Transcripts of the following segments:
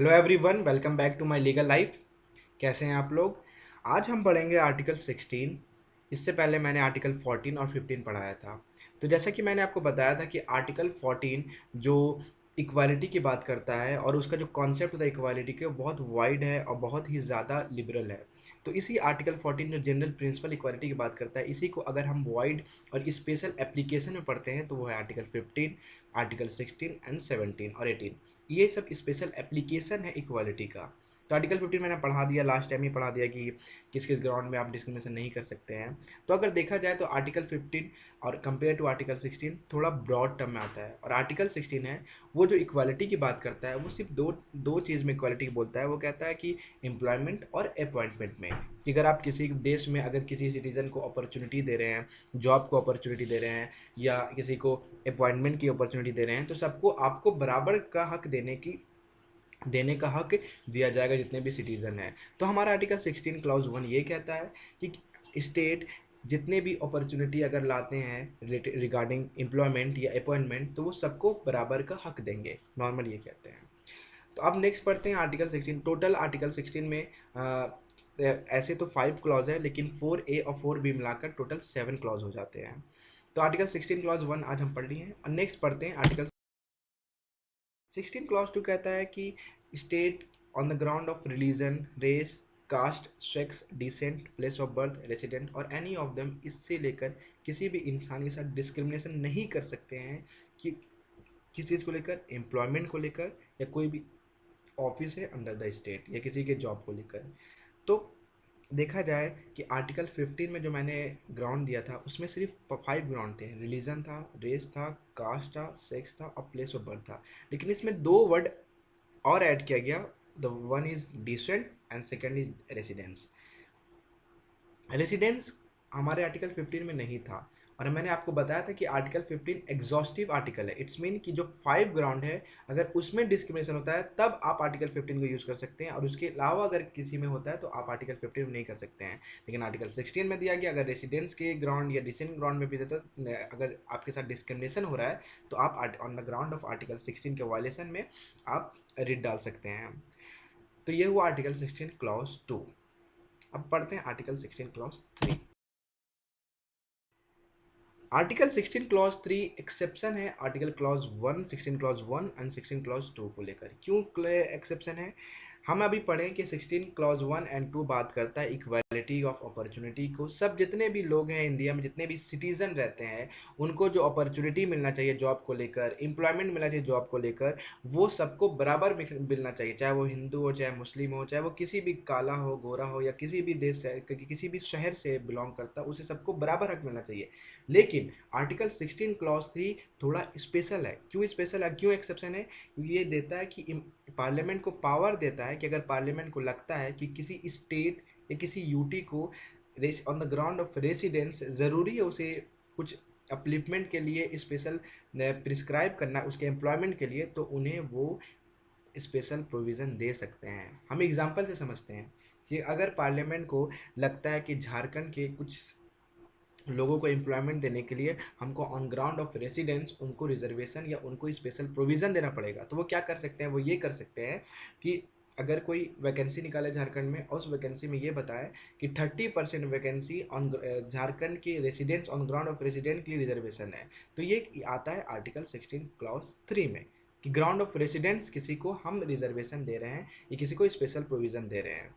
Hello everyone, welcome back to my legal life. कैसे हैं आप लोग? आज हम पढ़ेंगे आर्टिकल 16। इससे पहले मैंने आर्टिकल 14 और 15 पढ़ाया था। तो जैसा कि मैंने आपको बताया था कि आर्टिकल 14 जो इक्वालिटी की बात करता है और उसका जो कॉन्सेप्ट होता है इक्वालिटी के, वो बहुत वाइड है और बहुत ही ज़्यादा लिबरल है। तो इसी आर्टिकल 14 जो जनरल प्रिंसिपल इक्वालिटी की बात करता है, इसी को अगर हम वाइड और स्पेशल एप्लीकेशन में पढ़ते हैं तो वो है आर्टिकल 15, आर्टिकल 16 एंड 17 और 18। ये सब स्पेशल एप्लीकेशन है इक्वालिटी का। तो आर्टिकल 15 मैंने पढ़ा दिया, लास्ट टाइम ही पढ़ा दिया कि किस किस ग्राउंड में आप डिस्क्रिमिनेशन नहीं कर सकते हैं। तो अगर देखा जाए तो आर्टिकल 15 और कंपेयर टू आर्टिकल 16 थोड़ा ब्रॉड टर्म में आता है, और आर्टिकल 16 है वो जो इक्वालिटी की बात करता है वो सिर्फ दो दो चीज़ में इक्वालिटी की बोलता है। वो कहता है कि एम्प्लॉयमेंट और अपॉइंटमेंट में, कि अगर आप किसी देश में अगर किसी सिटीज़न को अपॉर्चुनिटी दे रहे हैं, जॉब को अपॉर्चुनिटी दे रहे हैं या किसी को अपॉइंटमेंट की अपॉर्चुनिटी दे रहे हैं, तो सबको आपको बराबर का हक देने का हक दिया जाएगा जितने भी सिटीज़न हैं। तो हमारा आर्टिकल 16 क्लॉज 1 ये कहता है कि स्टेट जितने भी अपॉर्चुनिटी अगर लाते हैं रिगार्डिंग एम्प्लॉयमेंट या अपॉइंटमेंट, तो वो सबको बराबर का हक देंगे। नॉर्मल ये कहते हैं। तो अब नेक्स्ट पढ़ते हैं आर्टिकल 16। टोटल आर्टिकल 16 में ऐसे तो 5 क्लॉज है, लेकिन 4A और 4B मिलाकर टोटल 7 क्लॉज हो जाते हैं। तो आर्टिकल 16 क्लॉज 1 आज हम पढ़ लिए हैं, और नेक्स्ट पढ़ते हैं आर्टिकल 16 क्लॉज 2। कहता है कि state on the ground of religion, race, caste, sex, descent, place of birth, resident और एनी ऑफ देम, इससे लेकर किसी भी इंसान के साथ डिस्क्रिमिनेशन नहीं कर सकते हैं कि किसी चीज़ को लेकर, एम्प्लॉयमेंट को लेकर, या कोई भी ऑफिस है अंडर द स्टेट, या किसी के जॉब को लेकर। तो देखा जाए कि आर्टिकल 15 में जो मैंने ग्राउंड दिया था उसमें सिर्फ 5 ग्राउंड थे। रिलीजन था, रेस था, कास्ट था, सेक्स था और प्लेस ऑफ बर्थ था। लेकिन इसमें दो वर्ड और ऐड किया गया। The one is descent and second is residence. Residence हमारे आर्टिकल 15 में नहीं था, और मैंने आपको बताया था कि आर्टिकल 15 एग्जॉस्टिव आर्टिकल है। इट्स मीन कि जो 5 ग्राउंड है, अगर उसमें डिस्क्रिमिनेशन होता है तब आप आर्टिकल 15 को यूज़ कर सकते हैं, और उसके अलावा अगर किसी में होता है तो आप आर्टिकल 15 में नहीं कर सकते हैं। लेकिन आर्टिकल 16 में दिया गया, अगर रेसिडेंस के ग्राउंड या डिसेंट ग्राउंड में भी देता, अगर आपके साथ डिस्क्रिमिनेशन हो रहा है तो आप on the ground of article 16 के वायलेशन में आप रिट डाल सकते हैं। तो ये हुआ आर्टिकल 16 क्लॉज 2। अब पढ़ते हैं article 16 clause 3। Article 16 clause 3 exception है article clause 1, 16 clause 1 and 16 clause 2 को लेकर। क्यों एक्सेप्शन है? हम अभी पढ़ें कि 16 क्लॉज 1 एंड 2 बात करता है इक्वालिटी ऑफ अपॉर्चुनिटी को। सब जितने भी लोग हैं इंडिया में, जितने भी सिटीजन रहते हैं, उनको जो अपॉर्चुनिटी मिलना चाहिए जॉब को लेकर, एम्प्लॉयमेंट मिलना चाहिए जॉब को लेकर, वो सबको बराबर मिलना चाहिए। चाहे वो हिंदू हो, चाहे मुस्लिम हो, चाहे वो किसी भी काला हो, गोरा हो, या किसी भी देश से, किसी भी शहर से बिलोंग करता, उसे सबको बराबर हक मिलना चाहिए। लेकिन आर्टिकल 16 क्लॉज 3 थोड़ा स्पेशल है। क्यों स्पेशल है, क्यों एक्सेप्शन है? क्योंकि ये देता है कि पार्लियामेंट को पावर देता है कि अगर पार्लियामेंट को लगता है कि किसी स्टेट या किसी यूटी को on the ground of residence ज़रूरी है उसे कुछ अपलिफ्टमेंट के लिए स्पेशल प्रिस्क्राइब करना उसके एम्प्लॉयमेंट के लिए, तो उन्हें वो स्पेशल प्रोविज़न दे सकते हैं। हम एग्जांपल से समझते हैं कि अगर पार्लियामेंट को लगता है कि झारखंड के कुछ लोगों को एम्प्लॉयमेंट देने के लिए हमको ऑन ग्राउंड ऑफ रेसिडेंस उनको रिजर्वेशन या उनको स्पेशल प्रोविज़न देना पड़ेगा, तो वो क्या कर सकते हैं? वो ये कर सकते हैं कि अगर कोई वैकेंसी निकाले झारखंड में और उस वैकेंसी में ये बताए कि 30% वैकेंसी ऑन झारखंड के residents on ground of resident के लिए रिजर्वेशन है, तो ये आता है आर्टिकल 16 क्लॉज 3 में, कि ग्राउंड ऑफ रेसिडेंस किसी को हम रिजर्वेशन दे रहे हैं या किसी को स्पेशल प्रोविज़न दे रहे हैं।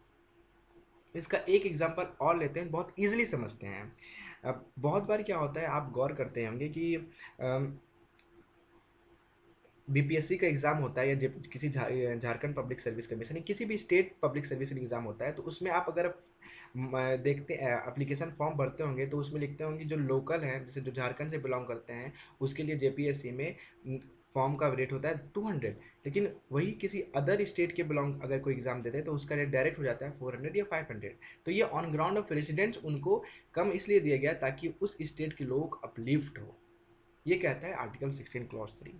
इसका एक एग्जांपल और लेते हैं, बहुत इजीली समझते हैं। अब बहुत बार क्या होता है, आप गौर करते होंगे कि बीपीएससी का एग्ज़ाम होता है या किसी झारखंड पब्लिक सर्विस कमीशन, किसी भी स्टेट पब्लिक सर्विस एग्ज़ाम होता है, तो उसमें आप अगर देखते एप्लीकेशन फॉर्म भरते होंगे तो उसमें लिखते होंगे जो लोकल हैं, जैसे जो झारखंड से बिलोंग करते हैं, उसके लिए जेपीएससी में फॉर्म का रेट होता है 200। लेकिन वही किसी अदर स्टेट के बिलोंग अगर कोई एग्ज़ाम देते हैं तो उसका रेट डायरेक्ट हो जाता है 400 या 500। तो ये ऑन ग्राउंड ऑफ रेसिडेंट्स उनको कम इसलिए दिया गया ताकि उस स्टेट के लोग अपलिफ्ट हो। ये कहता है आर्टिकल 16 क्लॉज 3।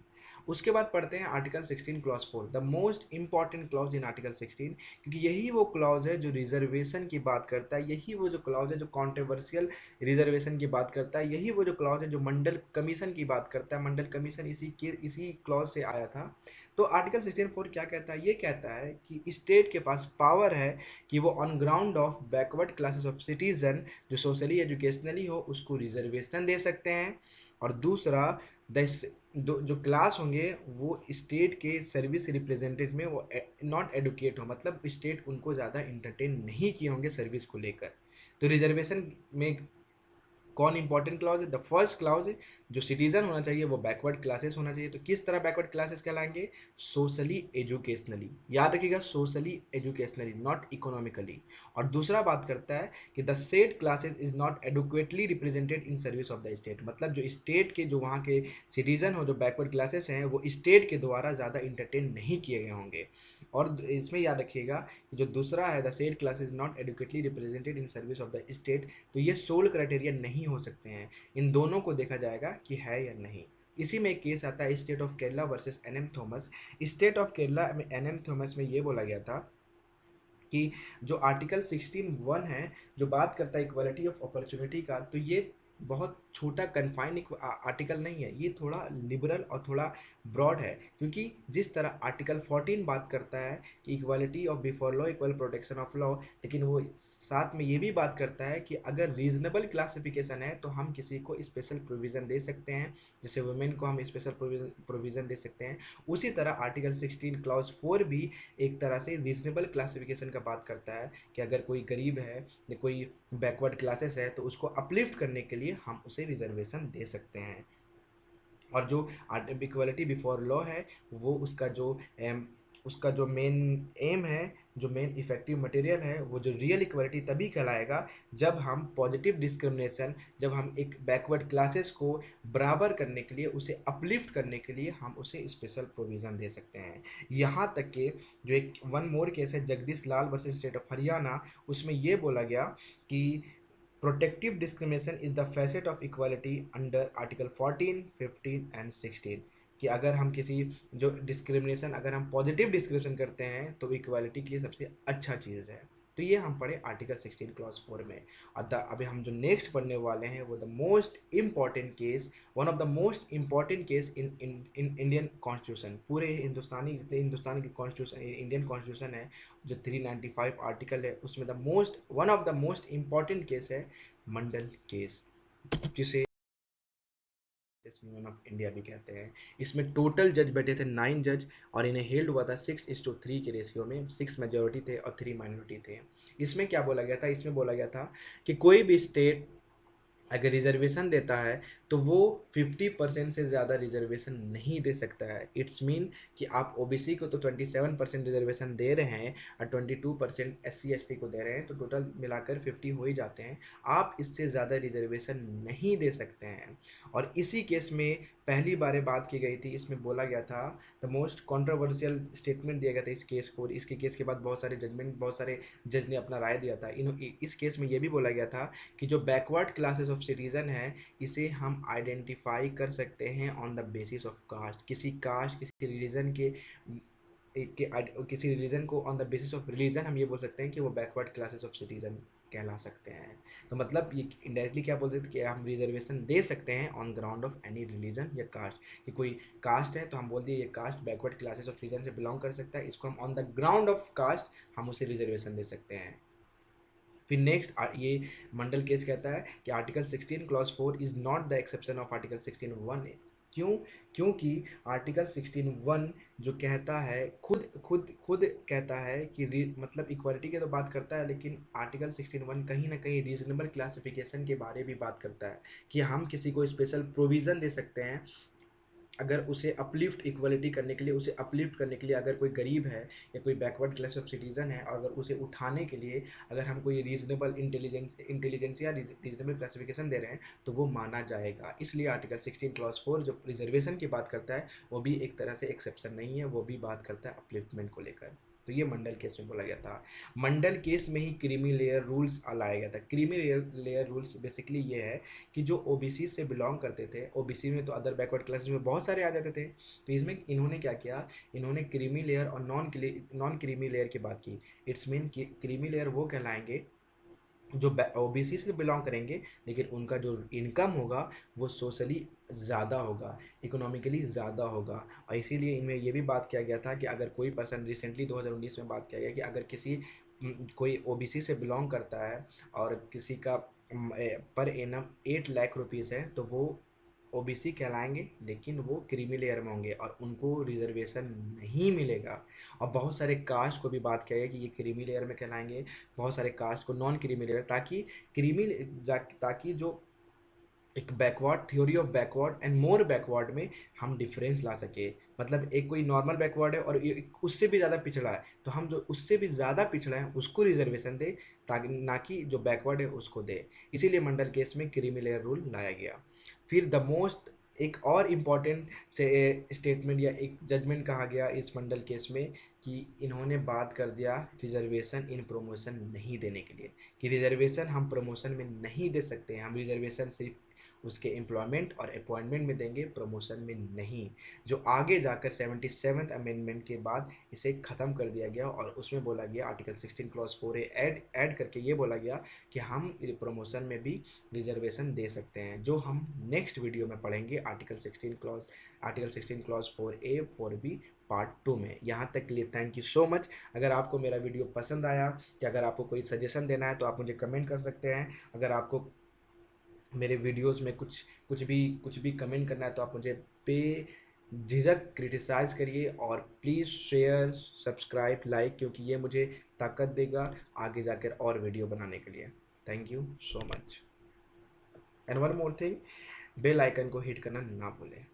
उसके बाद पढ़ते हैं article 16 clause 4, the most important clause in article 16, क्योंकि यही वो क्लॉज है जो रिजर्वेशन की बात करता है, यही वो जो क्लॉज है जो कॉन्ट्रोवर्शियल रिजर्वेशन की बात करता है, यही वो जो क्लॉज है जो मंडल कमीशन की बात करता है। मंडल कमीशन इसी क्लॉज से आया था। तो आर्टिकल 16(4) क्या कहता है? ये कहता है कि स्टेट के पास पावर है कि वो on ground of backward classes of citizen जो सोशली एजुकेशनली हो उसको रिजर्वेशन दे सकते हैं। और दूसरा, जो क्लास होंगे वो स्टेट के सर्विस रिप्रेजेंटेटिव में वो नॉट एडुकेट हो, मतलब स्टेट उनको ज़्यादा इंटरटेन नहीं किए होंगे सर्विस को लेकर। तो रिजर्वेशन में कौन इंपॉर्टेंट क्लॉज है? द फर्स्ट क्लॉज जो सिटीजन होना चाहिए वो बैकवर्ड क्लासेस होना चाहिए। तो किस तरह बैकवर्ड क्लासेस कहलाएंगे? सोशली एजुकेशनली, याद रखिएगा, सोशली एजुकेशनली, नॉट इकोनॉमिकली। और दूसरा बात करता है कि the said classes is not adequately represented in service of the state, मतलब जो स्टेट के जो वहाँ के सिटीजन हो, जो बैकवर्ड क्लासेस हैं, वो स्टेट के द्वारा ज़्यादा इंटरटेन नहीं किए गए होंगे। और इसमें याद रखिएगा कि जो दूसरा है, the said class is not adequately represented in service of the state, तो ये सोल क्राइटेरिया नहीं हो सकते हैं। इन दोनों को देखा जाएगा कि है या नहीं। इसी में एक केस आता है state of Kerala versus NM Thomas. State of Kerala में एनएम थॉमस में ये बोला गया था कि जो आर्टिकल 16(1) है जो बात करता है इक्वालिटी ऑफ अपॉर्चुनिटी का, तो ये बहुत छोटा कन्फाइंड आर्टिकल नहीं है, ये थोड़ा लिबरल और थोड़ा ब्रॉड है। क्योंकि जिस तरह आर्टिकल 14 बात करता है कि equality of before law equal protection of law, लेकिन वो साथ में ये भी बात करता है कि अगर रीजनेबल क्लासिफिकेशन है तो हम किसी को स्पेशल प्रोविज़न दे सकते हैं, जैसे वुमेन को हम स्पेशल प्रोविज़न दे सकते हैं। उसी तरह आर्टिकल 16 क्लॉज 4 भी एक तरह से रीजनेबल क्लासिफिकेशन का बात करता है कि अगर कोई गरीब है या कोई बैकवर्ड क्लासेस है तो उसको अपलिफ्ट करने के लिए हम उसे रिजर्वेशन दे सकते हैं। और जो इक्वलिटी बिफोर लॉ है वो उसका जो मेन एम है, जो मेन इफेक्टिव मटेरियल है, वो जो रियल इक्वलिटी तभी कहलाएगा जब हम पॉजिटिव डिस्क्रिमिनेशन, जब हम एक बैकवर्ड क्लासेस को बराबर करने के लिए, उसे अपलिफ्ट करने के लिए हम उसे स्पेशल प्रोविज़न दे सकते हैं। यहाँ तक कि जो एक वन मोर केस है जगदीश लाल वर्सेस स्टेट ऑफ हरियाणा, उसमें ये बोला गया कि protective discrimination is the facet of equality under article 14, 15 and 16, कि अगर हम किसी जो डिस्क्रिमिनेशन, अगर हम पॉजिटिव डिस्क्रिमिनेशन करते हैं तो इक्वालिटी के लिए सबसे अच्छा चीज़ है। तो ये हम पढ़े आर्टिकल 16 क्लॉज 4 में। अभी हम जो नेक्स्ट पढ़ने वाले हैं वो the most important case, one of the most important case in Indian constitution. पूरे जितने हिंदुस्तान की कॉन्स्टिट्यूशन, इंडियन कॉन्स्टिट्यूशन है, जो 395 आर्टिकल है, उसमें one of the most important case है मंडल केस, जिसे यूनियन ऑफ इंडिया भी कहते हैं। इसमें टोटल जज बैठे थे 9 जज और इन्हें हेल्ड हुआ था 6:3 के रेशियो में। 6 मेजोरिटी थे और 3 माइनॉरिटी थे। इसमें क्या बोला गया था? इसमें बोला गया था कि कोई भी स्टेट अगर रिजर्वेशन देता है तो वो 50% से ज़्यादा रिजर्वेशन नहीं दे सकता है। इट्स मीन कि आप ओबीसी को तो 27% रिजर्वेशन दे रहे हैं और 22% एससी एसटी को दे रहे हैं, तो टोटल मिलाकर 50 हो ही जाते हैं। आप इससे ज़्यादा रिजर्वेशन नहीं दे सकते हैं। और इसी केस में पहली बार बात की गई थी। इसमें बोला गया था, द मोस्ट कंट्रोवर्शियल स्टेटमेंट दिया गया था इस केस को। इसके केस के बाद बहुत सारे जज ने अपना राय दिया था। इस केस में ये भी बोला गया था कि जो बैकवर्ड क्लासेस ऑफ सिटीजन है, इसे हम आइडेंटिफाई कर सकते हैं on the basis of caste. किसी रिलीजन किसी रिलीजन को on the basis of religion हम ये बोल सकते हैं कि वो बैकवर्ड क्लासेस ऑफ सिटीजन कहला सकते हैं। तो मतलब ये इनडायरेक्टली क्या बोलते हैं कि हम रिजर्वेशन दे सकते हैं on ground of any religion या कास्ट। कि कोई कास्ट है तो हम बोल दिए ये caste backward classes of religion से बिलोंग कर सकता है, इसको हम on the ground of caste हम उसे रिजर्वेशन दे सकते हैं। फिर नेक्स्ट ये मंडल केस कहता है कि article 16 clause 4 is not the exception of article 16(1). क्यों? क्योंकि आर्टिकल 16(1) जो कहता है, खुद कहता है कि मतलब इक्वालिटी की तो बात करता है, लेकिन आर्टिकल 16(1) कहीं ना कहीं रीजनेबल क्लासिफिकेशन के बारे में बात करता है कि हम किसी को स्पेशल प्रोविज़न दे सकते हैं अगर उसे अपलिफ्ट इक्वलिटी करने के लिए, उसे अपलिफ्ट करने के लिए, अगर कोई गरीब है या कोई बैकवर्ड क्लास ऑफ सिटीजन है, अगर उसे उठाने के लिए अगर हम कोई रीजनेबल इंटेलिजेंस या रीजनेबल क्लासिफिकेशन दे रहे हैं तो वो माना जाएगा। इसलिए आर्टिकल 16 क्लॉज 4 जो रिजर्वेशन की बात करता है वो भी एक तरह से एक्सेप्शन नहीं है, वो भी बात करता है अपलिफ्टमेंट को लेकर। तो ये मंडल केस में बोला गया था। मंडल केस में ही क्रीमी लेयर रूल्स लाया गया था। क्रीमी लेयर रूल्स बेसिकली ये है कि जो ओबीसी से बिलोंग करते थे, ओबीसी में तो अदर बैकवर्ड क्लासेस में बहुत सारे आ जाते थे, तो इसमें इन्होंने क्या किया, इन्होंने क्रीमी लेयर और नॉन क्रीमी लेयर की बात की। इट्स मीन कि क्रीमी लेयर वो कहलाएंगे जो ओबीसी से बिलोंग करेंगे, लेकिन उनका जो इनकम होगा वो सोशली ज़्यादा होगा, इकोनॉमिकली ज़्यादा होगा। और इसीलिए इनमें ये भी बात किया गया था कि अगर कोई पर्सन, रिसेंटली 2019 में बात किया गया कि अगर किसी कोई ओबीसी से बिलोंग करता है और किसी का पर एनम 8 लाख रुपीज़ है, तो वो ओबीसी कहलाएंगे, लेकिन वो क्रीमी लेयर में होंगे और उनको रिजर्वेशन नहीं मिलेगा। और बहुत सारे कास्ट को भी बात किया गया कि ये क्रीमी लेयर में कहलाएंगे, बहुत सारे कास्ट को नॉन क्रीमी लेयर, ताकि क्रीमी ताकि जो एक backward theory of backward and more backward में हम डिफरेंस ला सके। मतलब एक कोई नॉर्मल बैकवर्ड है और उससे भी ज़्यादा पिछड़ा है, तो हम जो उससे भी ज़्यादा पिछड़ा है उसको रिजर्वेशन दे, ताकि ना कि जो बैकवर्ड है उसको दे। इसीलिए मंडल केस में क्रीमी लेयर रूल लाया गया। फिर द मोस्ट एक और इम्पॉर्टेंट से स्टेटमेंट या एक जजमेंट कहा गया इस मंडल केस में कि इन्होंने बात कर दिया रिजर्वेशन इन प्रमोशन नहीं देने के लिए, कि रिजर्वेशन हम प्रमोशन में नहीं दे सकते हैं, हम रिजर्वेशन सिर्फ उसके एम्प्लॉयमेंट और अपॉइंटमेंट में देंगे, प्रमोशन में नहीं। जो आगे जाकर 77th अमेंडमेंट के बाद इसे ख़त्म कर दिया गया और उसमें बोला गया आर्टिकल 16 क्लॉज 4A ऐड करके ये बोला गया कि हम प्रमोशन में भी रिजर्वेशन दे सकते हैं, जो हम नेक्स्ट वीडियो में पढ़ेंगे article 16 clause 4A 4B part 2 में। यहाँ तक के लिए थैंक यू सो मच। अगर आपको मेरा वीडियो पसंद आया, कि अगर आपको कोई सजेशन देना है तो आप मुझे कमेंट कर सकते हैं। अगर आपको मेरे वीडियोस में कुछ भी कमेंट करना है तो आप मुझे झिझक क्रिटिसाइज़ करिए, और प्लीज़ शेयर, सब्सक्राइब, लाइक, क्योंकि ये मुझे ताकत देगा आगे जाकर और वीडियो बनाने के लिए। Thank you so much. And one more thing, bell icon को हिट करना ना भूलें।